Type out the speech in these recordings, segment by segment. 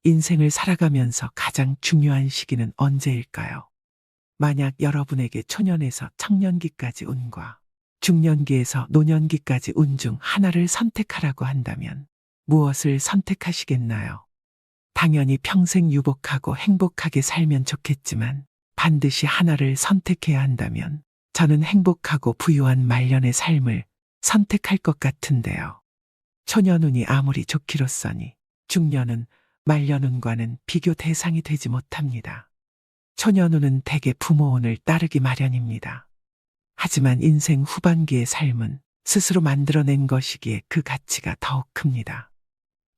인생을 살아가면서 가장 중요한 시기는 언제일까요? 만약 여러분에게 초년에서 청년기까지 운과 중년기에서 노년기까지 운 중 하나를 선택하라고 한다면 무엇을 선택하시겠나요? 당연히 평생 유복하고 행복하게 살면 좋겠지만 반드시 하나를 선택해야 한다면 저는 행복하고 부유한 말년의 삶을 선택할 것 같은데요. 초년운이 아무리 좋기로써니 중년은 말년운과는 비교 대상이 되지 못합니다. 초년운은 대개 부모운을 따르기 마련입니다. 하지만 인생 후반기의 삶은 스스로 만들어낸 것이기에 그 가치가 더욱 큽니다.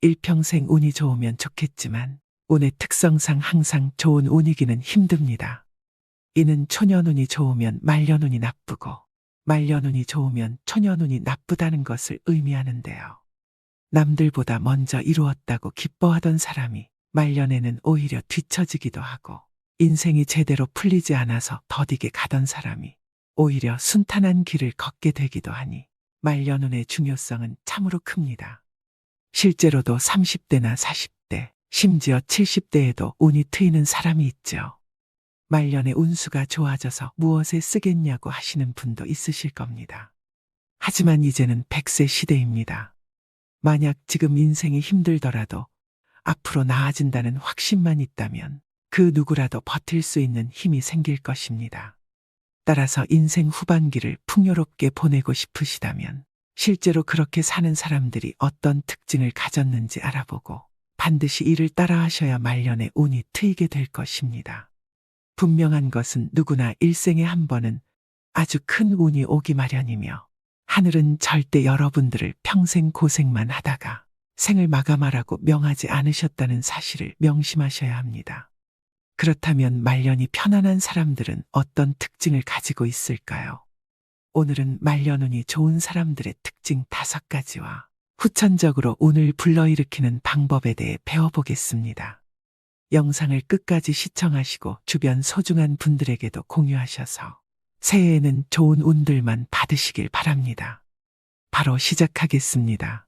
일평생 운이 좋으면 좋겠지만 운의 특성상 항상 좋은 운이기는 힘듭니다. 이는 초년운이 좋으면 말년운이 나쁘고 말년운이 좋으면 초년운이 나쁘다는 것을 의미하는데요. 남들보다 먼저 이루었다고 기뻐하던 사람이 말년에는 오히려 뒤처지기도 하고 인생이 제대로 풀리지 않아서 더디게 가던 사람이 오히려 순탄한 길을 걷게 되기도 하니 말년운의 중요성은 참으로 큽니다. 실제로도 30대나 40대, 심지어 70대에도 운이 트이는 사람이 있죠. 말년의 운수가 좋아져서 무엇에 쓰겠냐고 하시는 분도 있으실 겁니다. 하지만 이제는 100세 시대입니다. 만약 지금 인생이 힘들더라도 앞으로 나아진다는 확신만 있다면 그 누구라도 버틸 수 있는 힘이 생길 것입니다. 따라서 인생 후반기를 풍요롭게 보내고 싶으시다면 실제로 그렇게 사는 사람들이 어떤 특징을 가졌는지 알아보고 반드시 이를 따라하셔야 말년에 운이 트이게 될 것입니다. 분명한 것은 누구나 일생에 한 번은 아주 큰 운이 오기 마련이며 하늘은 절대 여러분들을 평생 고생만 하다가 생을 마감하라고 명하지 않으셨다는 사실을 명심하셔야 합니다. 그렇다면 말년이 편안한 사람들은 어떤 특징을 가지고 있을까요? 오늘은 말년운이 좋은 사람들의 특징 5가지와 후천적으로 운을 불러일으키는 방법에 대해 배워보겠습니다. 영상을 끝까지 시청하시고 주변 소중한 분들에게도 공유하셔서 새해에는 좋은 운들만 받으시길 바랍니다. 바로 시작하겠습니다.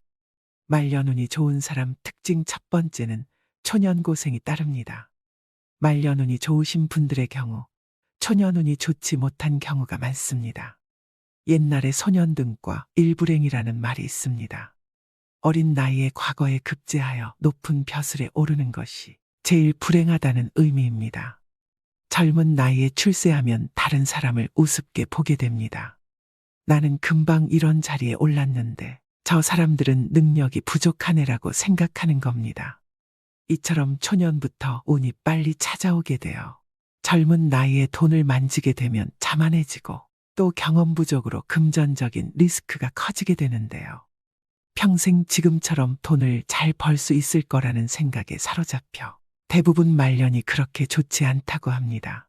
말년운이 좋은 사람 특징 첫 번째는 초년고생이 따릅니다. 말년운이 좋으신 분들의 경우 초년운이 좋지 못한 경우가 많습니다. 옛날에 소년등과 일불행이라는 말이 있습니다. 어린 나이에 과거에 급제하여 높은 벼슬에 오르는 것이 제일 불행하다는 의미입니다. 젊은 나이에 출세하면 다른 사람을 우습게 보게 됩니다. 나는 금방 이런 자리에 올랐는데 저 사람들은 능력이 부족하네라고 생각하는 겁니다. 이처럼 초년부터 운이 빨리 찾아오게 되어 젊은 나이에 돈을 만지게 되면 자만해지고 또 경험 부족으로 금전적인 리스크가 커지게 되는데요. 평생 지금처럼 돈을 잘 벌 수 있을 거라는 생각에 사로잡혀 대부분 말년이 그렇게 좋지 않다고 합니다.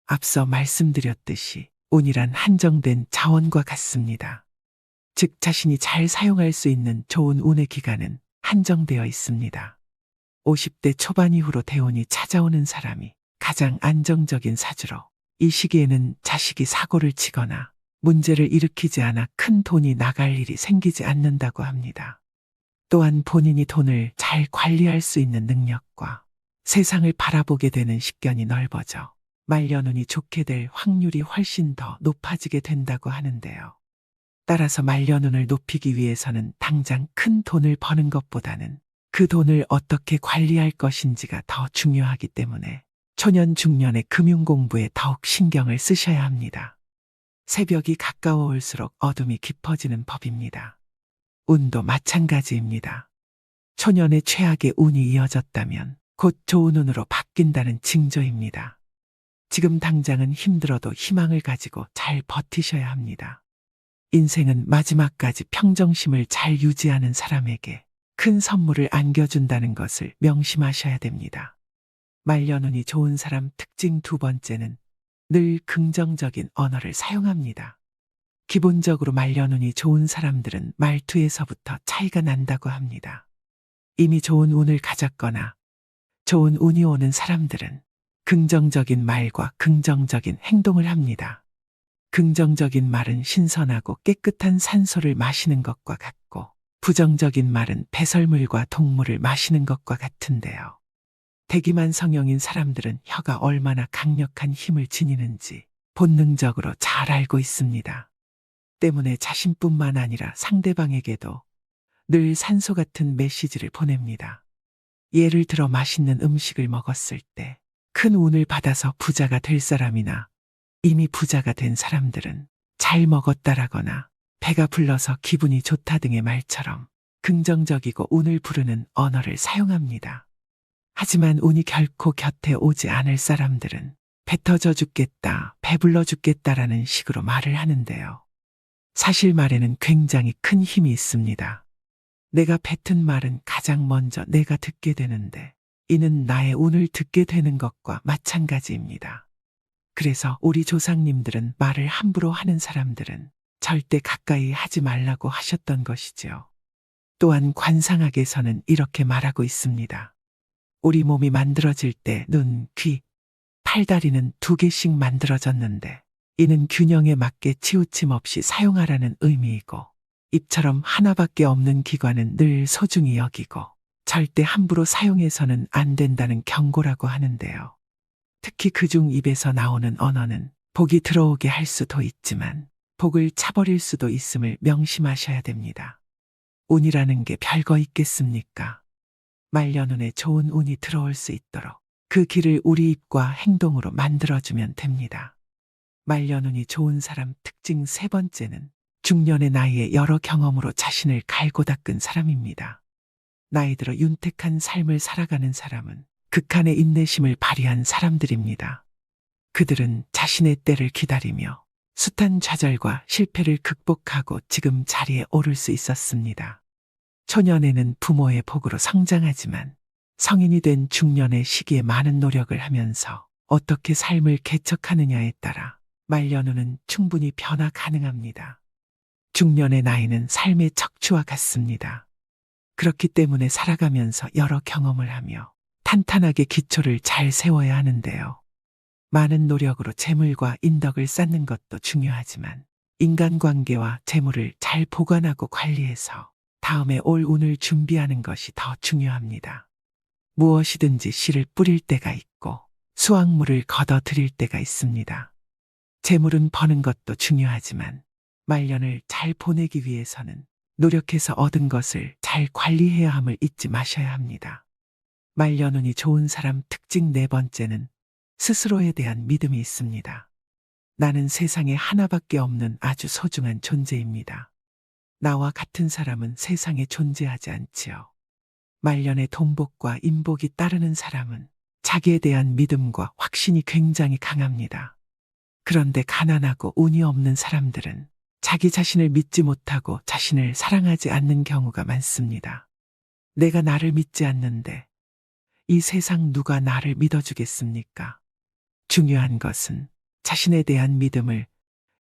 앞서 말씀드렸듯이 운이란 한정된 자원과 같습니다. 즉 자신이 잘 사용할 수 있는 좋은 운의 기간은 한정되어 있습니다. 50대 초반 이후로 대운이 찾아오는 사람이 가장 안정적인 사주로 이 시기에는 자식이 사고를 치거나 문제를 일으키지 않아 큰 돈이 나갈 일이 생기지 않는다고 합니다. 또한 본인이 돈을 잘 관리할 수 있는 능력과 세상을 바라보게 되는 식견이 넓어져 말년운이 좋게 될 확률이 훨씬 더 높아지게 된다고 하는데요. 따라서 말년운을 높이기 위해서는 당장 큰 돈을 버는 것보다는 그 돈을 어떻게 관리할 것인지가 더 중요하기 때문에 초년 중년의 금융 공부에 더욱 신경을 쓰셔야 합니다. 새벽이 가까워올수록 어둠이 깊어지는 법입니다. 운도 마찬가지입니다. 초년의 최악의 운이 이어졌다면 곧 좋은 운으로 바뀐다는 징조입니다. 지금 당장은 힘들어도 희망을 가지고 잘 버티셔야 합니다. 인생은 마지막까지 평정심을 잘 유지하는 사람에게 큰 선물을 안겨준다는 것을 명심하셔야 됩니다. 말년운이 좋은 사람 특징 2번째는 늘 긍정적인 언어를 사용합니다. 기본적으로 말년운이 좋은 사람들은 말투에서부터 차이가 난다고 합니다. 이미 좋은 운을 가졌거나 좋은 운이 오는 사람들은 긍정적인 말과 긍정적인 행동을 합니다. 긍정적인 말은 신선하고 깨끗한 산소를 마시는 것과 같고 부정적인 말은 배설물과 동물을 마시는 것과 같은데요. 대기만 성형인 사람들은 혀가 얼마나 강력한 힘을 지니는지 본능적으로 잘 알고 있습니다. 때문에 자신뿐만 아니라 상대방에게도 늘 산소 같은 메시지를 보냅니다. 예를 들어 맛있는 음식을 먹었을 때 큰 운을 받아서 부자가 될 사람이나 이미 부자가 된 사람들은 잘 먹었다라거나 배가 불러서 기분이 좋다 등의 말처럼 긍정적이고 운을 부르는 언어를 사용합니다. 하지만 운이 결코 곁에 오지 않을 사람들은 배 터져 죽겠다, 배불러 죽겠다라는 식으로 말을 하는데요. 사실 말에는 굉장히 큰 힘이 있습니다. 내가 뱉은 말은 가장 먼저 내가 듣게 되는데 이는 나의 운을 듣게 되는 것과 마찬가지입니다. 그래서 우리 조상님들은 말을 함부로 하는 사람들은 절대 가까이 하지 말라고 하셨던 것이지요. 또한 관상학에서는 이렇게 말하고 있습니다. 우리 몸이 만들어질 때 눈, 귀, 팔다리는 2개씩 만들어졌는데 이는 균형에 맞게 치우침 없이 사용하라는 의미이고 입처럼 하나밖에 없는 기관은 늘 소중히 여기고 절대 함부로 사용해서는 안 된다는 경고라고 하는데요. 특히 그중 입에서 나오는 언어는 복이 들어오게 할 수도 있지만 복을 차버릴 수도 있음을 명심하셔야 됩니다. 운이라는 게 별거 있겠습니까? 말년운에 좋은 운이 들어올 수 있도록 그 길을 우리 입과 행동으로 만들어주면 됩니다. 말년운이 좋은 사람 특징 3번째는 중년의 나이에 여러 경험으로 자신을 갈고 닦은 사람입니다. 나이 들어 윤택한 삶을 살아가는 사람은 극한의 인내심을 발휘한 사람들입니다. 그들은 자신의 때를 기다리며 숱한 좌절과 실패를 극복하고 지금 자리에 오를 수 있었습니다. 초년에는 부모의 복으로 성장하지만 성인이 된 중년의 시기에 많은 노력을 하면서 어떻게 삶을 개척하느냐에 따라 말년운은 충분히 변화 가능합니다. 중년의 나이는 삶의 척추와 같습니다. 그렇기 때문에 살아가면서 여러 경험을 하며 탄탄하게 기초를 잘 세워야 하는데요. 많은 노력으로 재물과 인덕을 쌓는 것도 중요하지만 인간관계와 재물을 잘 보관하고 관리해서 다음에 올 운을 준비하는 것이 더 중요합니다. 무엇이든지 씨를 뿌릴 때가 있고 수확물을 걷어들일 때가 있습니다. 재물은 버는 것도 중요하지만 말년을 잘 보내기 위해서는 노력해서 얻은 것을 잘 관리해야 함을 잊지 마셔야 합니다. 말년운이 좋은 사람 특징 4번째는 스스로에 대한 믿음이 있습니다. 나는 세상에 하나밖에 없는 아주 소중한 존재입니다. 나와 같은 사람은 세상에 존재하지 않지요. 말년에 돈복과 인복이 따르는 사람은 자기에 대한 믿음과 확신이 굉장히 강합니다. 그런데 가난하고 운이 없는 사람들은 자기 자신을 믿지 못하고 자신을 사랑하지 않는 경우가 많습니다. 내가 나를 믿지 않는데 이 세상 누가 나를 믿어주겠습니까? 중요한 것은 자신에 대한 믿음을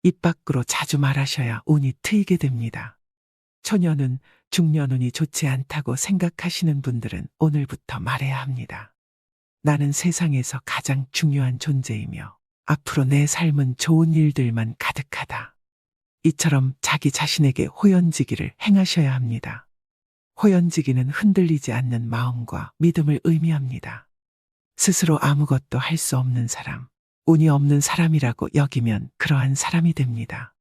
입 밖으로 자주 말하셔야 운이 트이게 됩니다. 초년운, 중년운이 좋지 않다고 생각하시는 분들은 오늘부터 말해야 합니다. 나는 세상에서 가장 중요한 존재이며 앞으로 내 삶은 좋은 일들만 가득하다. 이처럼 자기 자신에게 호연지기를 행하셔야 합니다. 호연지기는 흔들리지 않는 마음과 믿음을 의미합니다. 스스로 아무것도 할 수 없는 사람, 운이 없는 사람이라고 여기면 그러한 사람이 됩니다.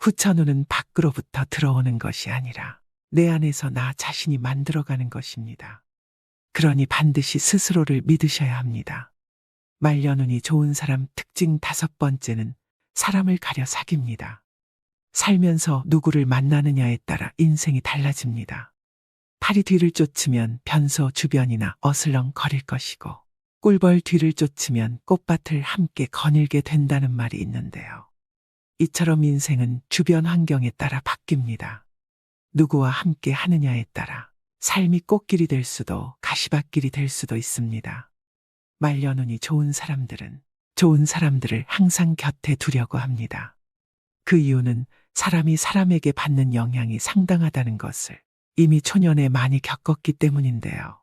후천운은 밖으로부터 들어오는 것이 아니라 내 안에서 나 자신이 만들어가는 것입니다. 그러니 반드시 스스로를 믿으셔야 합니다. 말년운이 좋은 사람 특징 5번째는 사람을 가려 사깁니다. 살면서 누구를 만나느냐에 따라 인생이 달라집니다. 파리 뒤를 쫓으면 변소 주변이나 어슬렁 거릴 것이고 꿀벌 뒤를 쫓으면 꽃밭을 함께 거닐게 된다는 말이 있는데요. 이처럼 인생은 주변 환경에 따라 바뀝니다. 누구와 함께 하느냐에 따라 삶이 꽃길이 될 수도 가시밭길이 될 수도 있습니다. 말년운이 좋은 사람들은 좋은 사람들을 항상 곁에 두려고 합니다. 그 이유는 사람이 사람에게 받는 영향이 상당하다는 것을 이미 초년에 많이 겪었기 때문인데요.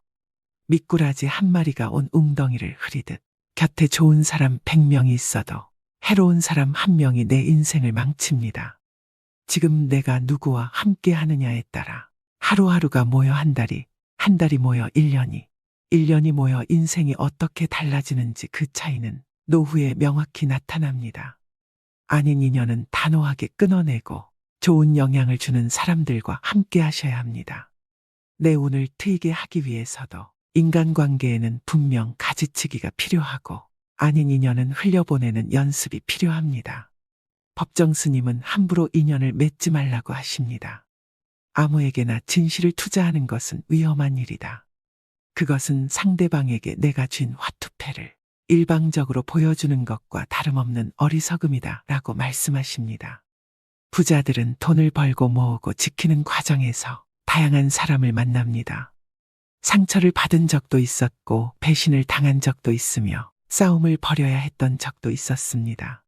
미꾸라지 한 마리가 온 웅덩이를 흐리듯 곁에 좋은 사람 100명이 있어도 해로운 사람 1명이 내 인생을 망칩니다. 지금 내가 누구와 함께 하느냐에 따라 하루하루가 모여 한 달이 모여 1년이, 1년이 모여 인생이 어떻게 달라지는지 그 차이는 노후에 명확히 나타납니다. 아닌 인연은 단호하게 끊어내고 좋은 영향을 주는 사람들과 함께 하셔야 합니다. 내 운을 트이게 하기 위해서도 인간관계에는 분명 가지치기가 필요하고 아닌 인연은 흘려보내는 연습이 필요합니다. 법정 스님은 함부로 인연을 맺지 말라고 하십니다. 아무에게나 진실을 투자하는 것은 위험한 일이다. 그것은 상대방에게 내가 쥔 화투패를 일방적으로 보여주는 것과 다름없는 어리석음이다 라고 말씀하십니다. 부자들은 돈을 벌고 모으고 지키는 과정에서 다양한 사람을 만납니다. 상처를 받은 적도 있었고 배신을 당한 적도 있으며 싸움을 벌여야 했던 적도 있었습니다.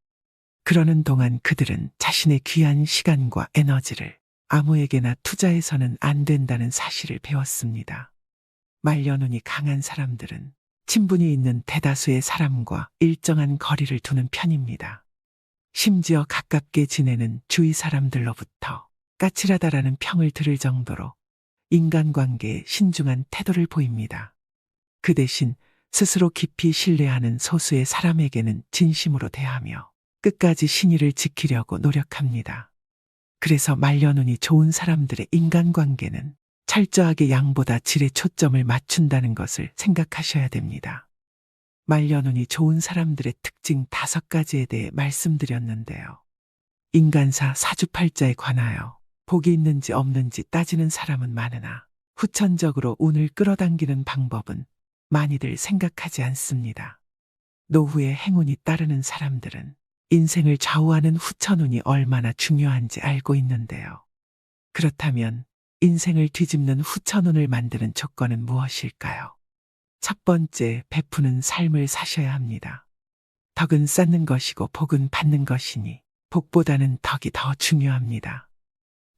그러는 동안 그들은 자신의 귀한 시간과 에너지를 아무에게나 투자해서는 안 된다는 사실을 배웠습니다. 말년운이 강한 사람들은 친분이 있는 대다수의 사람과 일정한 거리를 두는 편입니다. 심지어 가깝게 지내는 주위 사람들로부터 까칠하다라는 평을 들을 정도로 인간관계에 신중한 태도를 보입니다. 그 대신 스스로 깊이 신뢰하는 소수의 사람에게는 진심으로 대하며 끝까지 신의를 지키려고 노력합니다. 그래서 말년운이 좋은 사람들의 인간관계는 철저하게 양보다 질에 초점을 맞춘다는 것을 생각하셔야 됩니다. 말년운이 좋은 사람들의 특징 5가지에 대해 말씀드렸는데요. 인간사 사주팔자에 관하여 복이 있는지 없는지 따지는 사람은 많으나 후천적으로 운을 끌어당기는 방법은 많이들 생각하지 않습니다. 노후에 행운이 따르는 사람들은 인생을 좌우하는 후천운이 얼마나 중요한지 알고 있는데요. 그렇다면 인생을 뒤집는 후천운을 만드는 조건은 무엇일까요? 첫 번째, 베푸는 삶을 사셔야 합니다. 덕은 쌓는 것이고 복은 받는 것이니 복보다는 덕이 더 중요합니다.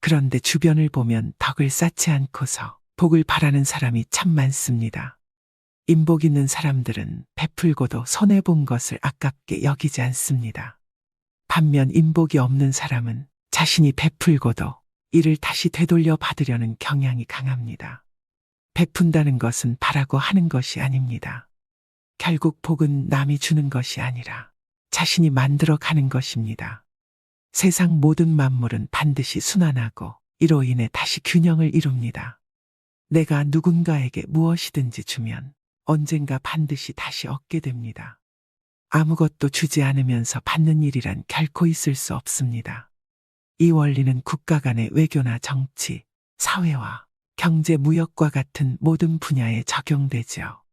그런데 주변을 보면 덕을 쌓지 않고서 복을 바라는 사람이 참 많습니다. 인복 있는 사람들은 베풀고도 손해본 것을 아깝게 여기지 않습니다. 반면 인복이 없는 사람은 자신이 베풀고도 이를 다시 되돌려 받으려는 경향이 강합니다. 베푼다는 것은 바라고 하는 것이 아닙니다. 결국 복은 남이 주는 것이 아니라 자신이 만들어 가는 것입니다. 세상 모든 만물은 반드시 순환하고 이로 인해 다시 균형을 이룹니다. 내가 누군가에게 무엇이든지 주면 언젠가 반드시 다시 얻게 됩니다. 아무것도 주지 않으면서 받는 일이란 결코 있을 수 없습니다. 이 원리는 국가 간의 외교나 정치, 사회와 경제, 무역과 같은 모든 분야에 적용되죠.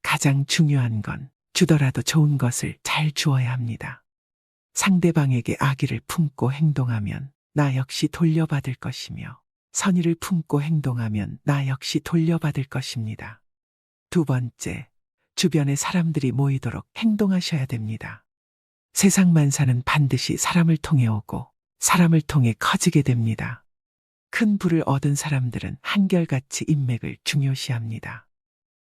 가장 중요한 건 주더라도 좋은 것을 잘 주어야 합니다. 상대방에게 악의를 품고 행동하면 나 역시 돌려받을 것이며 선의를 품고 행동하면 나 역시 돌려받을 것입니다. 두 번째, 주변에 사람들이 모이도록 행동하셔야 됩니다. 세상 만사는 반드시 사람을 통해 오고 사람을 통해 커지게 됩니다. 큰 부를 얻은 사람들은 한결같이 인맥을 중요시합니다.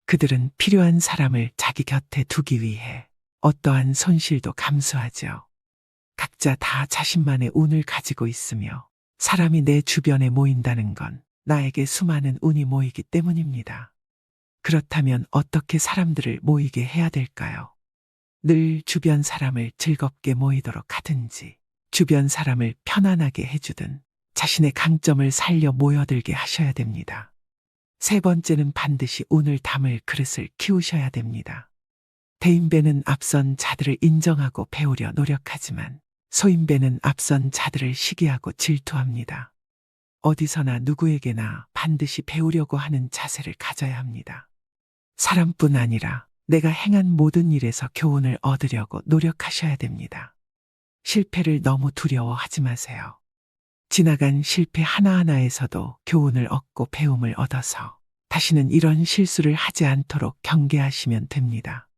그들은 필요한 사람을 자기 곁에 두기 위해 어떠한 손실도 감수하죠. 각자 다 자신만의 운을 가지고 있으며 사람이 내 주변에 모인다는 건 나에게 수많은 운이 모이기 때문입니다. 그렇다면 어떻게 사람들을 모이게 해야 될까요? 늘 주변 사람을 즐겁게 모이도록 하든지 주변 사람을 편안하게 해주든 자신의 강점을 살려 모여들게 하셔야 됩니다. 세 번째는 반드시 운을 담을 그릇을 키우셔야 됩니다. 대인배는 앞선 자들을 인정하고 배우려 노력하지만 소인배는 앞선 자들을 시기하고 질투합니다. 어디서나 누구에게나 반드시 배우려고 하는 자세를 가져야 합니다. 사람뿐 아니라 내가 행한 모든 일에서 교훈을 얻으려고 노력하셔야 됩니다. 실패를 너무 두려워하지 마세요. 지나간 실패 하나하나에서도 교훈을 얻고 배움을 얻어서 다시는 이런 실수를 하지 않도록 경계하시면 됩니다.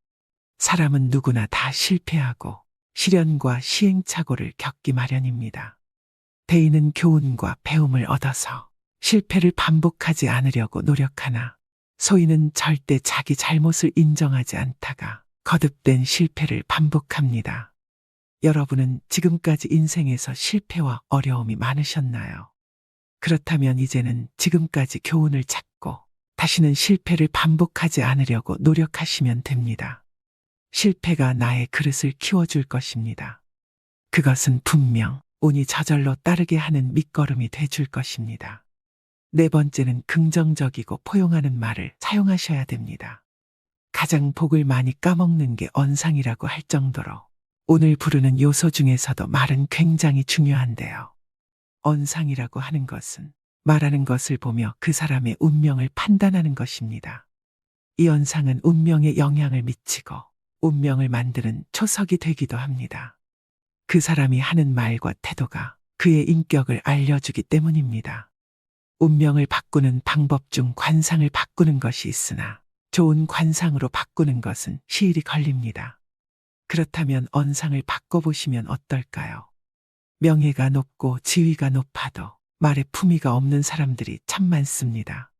사람은 누구나 다 실패하고 시련과 시행착오를 겪기 마련입니다. 대인은 교훈과 배움을 얻어서 실패를 반복하지 않으려고 노력하나 소인은 절대 자기 잘못을 인정하지 않다가 거듭된 실패를 반복합니다. 여러분은 지금까지 인생에서 실패와 어려움이 많으셨나요? 그렇다면 이제는 지금까지 교훈을 찾고 다시는 실패를 반복하지 않으려고 노력하시면 됩니다. 실패가 나의 그릇을 키워줄 것입니다. 그것은 분명 운이 저절로 따르게 하는 밑거름이 돼줄 것입니다. 네 번째는 긍정적이고 포용하는 말을 사용하셔야 됩니다. 가장 복을 많이 까먹는 게 언상이라고 할 정도로 운을 부르는 요소 중에서도 말은 굉장히 중요한데요. 언상이라고 하는 것은 말하는 것을 보며 그 사람의 운명을 판단하는 것입니다. 이 언상은 운명에 영향을 미치고 운명을 만드는 초석이 되기도 합니다. 그 사람이 하는 말과 태도가 그의 인격을 알려주기 때문입니다. 운명을 바꾸는 방법 중 관상을 바꾸는 것이 있으나 좋은 관상으로 바꾸는 것은 시일이 걸립니다. 그렇다면 언상을 바꿔보시면 어떨까요? 명예가 높고 지위가 높아도 말에 품위가 없는 사람들이 참 많습니다.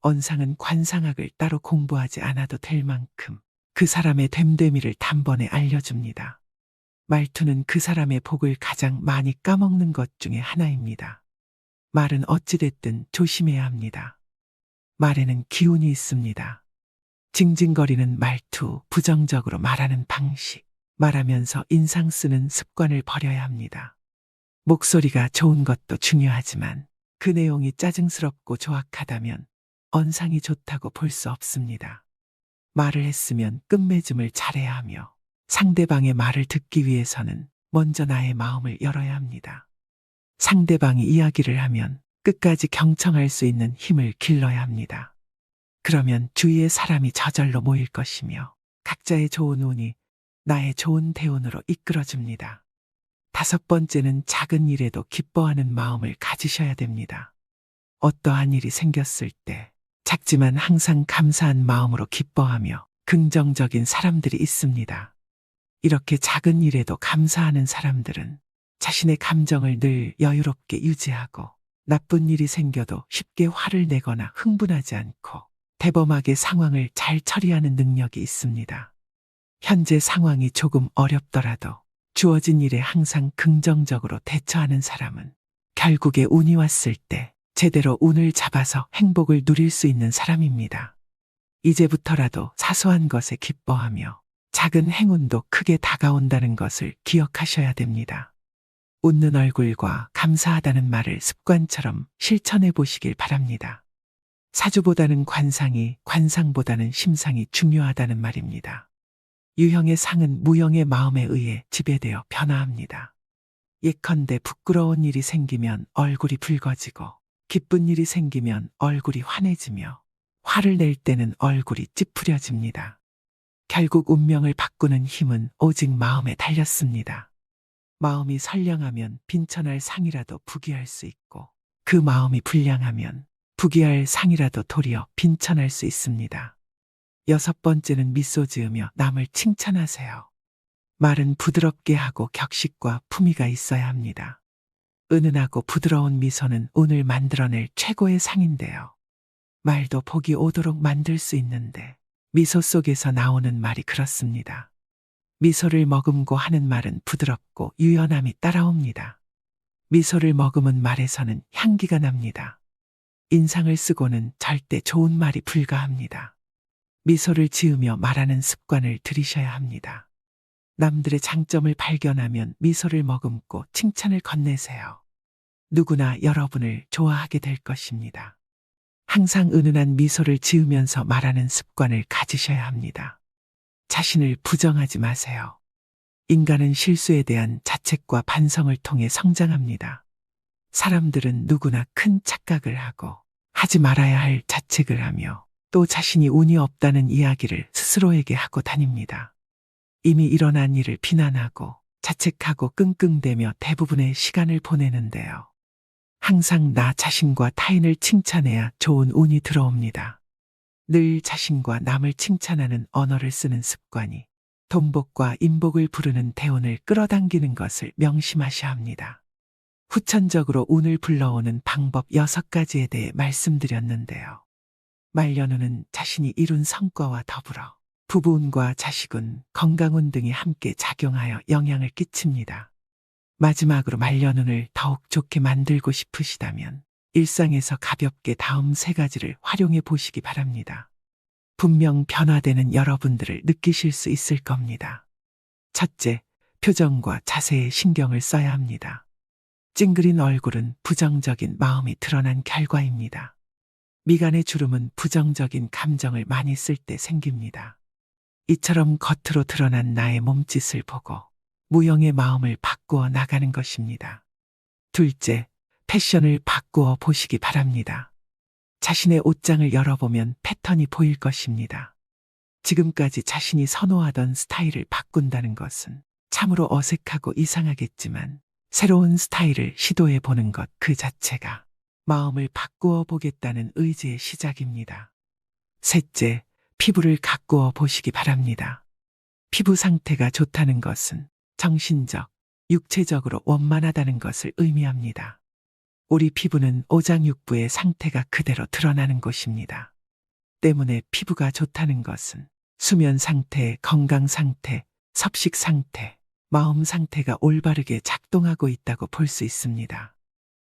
언상은 관상학을 따로 공부하지 않아도 될 만큼 그 사람의 됨됨이를 단번에 알려줍니다. 말투는 그 사람의 복을 가장 많이 까먹는 것 중에 하나입니다. 말은 어찌됐든 조심해야 합니다. 말에는 기운이 있습니다. 징징거리는 말투, 부정적으로 말하는 방식, 말하면서 인상 쓰는 습관을 버려야 합니다. 목소리가 좋은 것도 중요하지만 그 내용이 짜증스럽고 조악하다면 언상이 좋다고 볼 수 없습니다. 말을 했으면 끝맺음을 잘해야 하며 상대방의 말을 듣기 위해서는 먼저 나의 마음을 열어야 합니다. 상대방이 이야기를 하면 끝까지 경청할 수 있는 힘을 길러야 합니다. 그러면 주위의 사람이 저절로 모일 것이며 각자의 좋은 운이 나의 좋은 대운으로 이끌어줍니다. 다섯 번째는 작은 일에도 기뻐하는 마음을 가지셔야 됩니다. 어떠한 일이 생겼을 때 작지만 항상 감사한 마음으로 기뻐하며 긍정적인 사람들이 있습니다. 이렇게 작은 일에도 감사하는 사람들은 자신의 감정을 늘 여유롭게 유지하고 나쁜 일이 생겨도 쉽게 화를 내거나 흥분하지 않고 대범하게 상황을 잘 처리하는 능력이 있습니다. 현재 상황이 조금 어렵더라도 주어진 일에 항상 긍정적으로 대처하는 사람은 결국에 운이 왔을 때 제대로 운을 잡아서 행복을 누릴 수 있는 사람입니다. 이제부터라도 사소한 것에 기뻐하며 작은 행운도 크게 다가온다는 것을 기억하셔야 됩니다. 웃는 얼굴과 감사하다는 말을 습관처럼 실천해 보시길 바랍니다. 사주보다는 관상이, 관상보다는 심상이 중요하다는 말입니다. 유형의 상은 무형의 마음에 의해 지배되어 변화합니다. 예컨대 부끄러운 일이 생기면 얼굴이 붉어지고 기쁜 일이 생기면 얼굴이 환해지며 화를 낼 때는 얼굴이 찌푸려집니다. 결국 운명을 바꾸는 힘은 오직 마음에 달렸습니다. 마음이 선량하면 빈천할 상이라도 부귀할 수 있고 그 마음이 불량하면 부귀할 상이라도 도리어 빈천할 수 있습니다. 여섯 번째는 미소 지으며 남을 칭찬하세요. 말은 부드럽게 하고 격식과 품위가 있어야 합니다. 은은하고 부드러운 미소는 운을 만들어낼 최고의 상인데요. 말도 복이 오도록 만들 수 있는데 미소 속에서 나오는 말이 그렇습니다. 미소를 머금고 하는 말은 부드럽고 유연함이 따라옵니다. 미소를 머금은 말에서는 향기가 납니다. 인상을 쓰고는 절대 좋은 말이 불가합니다. 미소를 지으며 말하는 습관을 들이셔야 합니다. 남들의 장점을 발견하면 미소를 머금고 칭찬을 건네세요. 누구나 여러분을 좋아하게 될 것입니다. 항상 은은한 미소를 지으면서 말하는 습관을 가지셔야 합니다. 자신을 부정하지 마세요. 인간은 실수에 대한 자책과 반성을 통해 성장합니다. 사람들은 누구나 큰 착각을 하고 하지 말아야 할 자책을 하며 또 자신이 운이 없다는 이야기를 스스로에게 하고 다닙니다. 이미 일어난 일을 비난하고 자책하고 끙끙대며 대부분의 시간을 보내는데요. 항상 나 자신과 타인을 칭찬해야 좋은 운이 들어옵니다. 늘 자신과 남을 칭찬하는 언어를 쓰는 습관이 돈복과 인복을 부르는 대운을 끌어당기는 것을 명심하셔야 합니다. 후천적으로 운을 불러오는 방법 6가지에 대해 말씀드렸는데요. 말년운은 자신이 이룬 성과와 더불어 부부운과 자식운, 건강운 등이 함께 작용하여 영향을 끼칩니다. 마지막으로 말년운을 더욱 좋게 만들고 싶으시다면 일상에서 가볍게 다음 세 가지를 활용해 보시기 바랍니다. 분명 변화되는 여러분들을 느끼실 수 있을 겁니다. 첫째, 표정과 자세에 신경을 써야 합니다. 찡그린 얼굴은 부정적인 마음이 드러난 결과입니다. 미간의 주름은 부정적인 감정을 많이 쓸 때 생깁니다. 이처럼 겉으로 드러난 나의 몸짓을 보고 무형의 마음을 바꾸어 나가는 것입니다. 둘째, 패션을 바꾸어 보시기 바랍니다. 자신의 옷장을 열어보면 패턴이 보일 것입니다. 지금까지 자신이 선호하던 스타일을 바꾼다는 것은 참으로 어색하고 이상하겠지만 새로운 스타일을 시도해 보는 것 그 자체가 마음을 바꾸어 보겠다는 의지의 시작입니다. 셋째, 피부를 가꾸어 보시기 바랍니다. 피부 상태가 좋다는 것은 정신적, 육체적으로 원만하다는 것을 의미합니다. 우리 피부는 오장육부의 상태가 그대로 드러나는 곳입니다. 때문에 피부가 좋다는 것은 수면 상태, 건강 상태, 섭식 상태, 마음 상태가 올바르게 작동하고 있다고 볼 수 있습니다.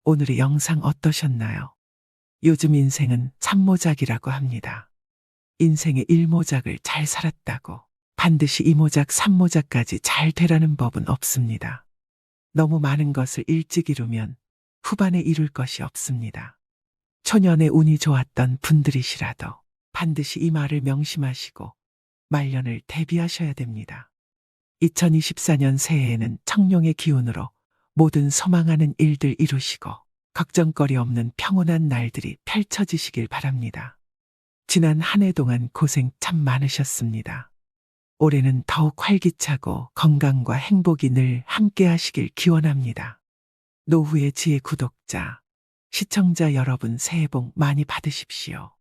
오늘의 영상 어떠셨나요? 요즘 인생은 3모작이라고 합니다. 인생의 1모작을 잘 살았다고 반드시 2모작, 3모작까지 잘 되라는 법은 없습니다. 너무 많은 것을 일찍 이루면 후반에 이룰 것이 없습니다. 초년에 운이 좋았던 분들이시라도 반드시 이 말을 명심하시고 말년을 대비하셔야 됩니다. 2024년 새해에는 청룡의 기운으로 모든 소망하는 일들 이루시고 걱정거리 없는 평온한 날들이 펼쳐지시길 바랍니다. 지난 한 해 동안 고생 참 많으셨습니다. 올해는 더욱 활기차고 건강과 행복이 늘 함께 하시길 기원합니다. 노후의 지혜 구독자, 시청자 여러분 새해 복 많이 받으십시오.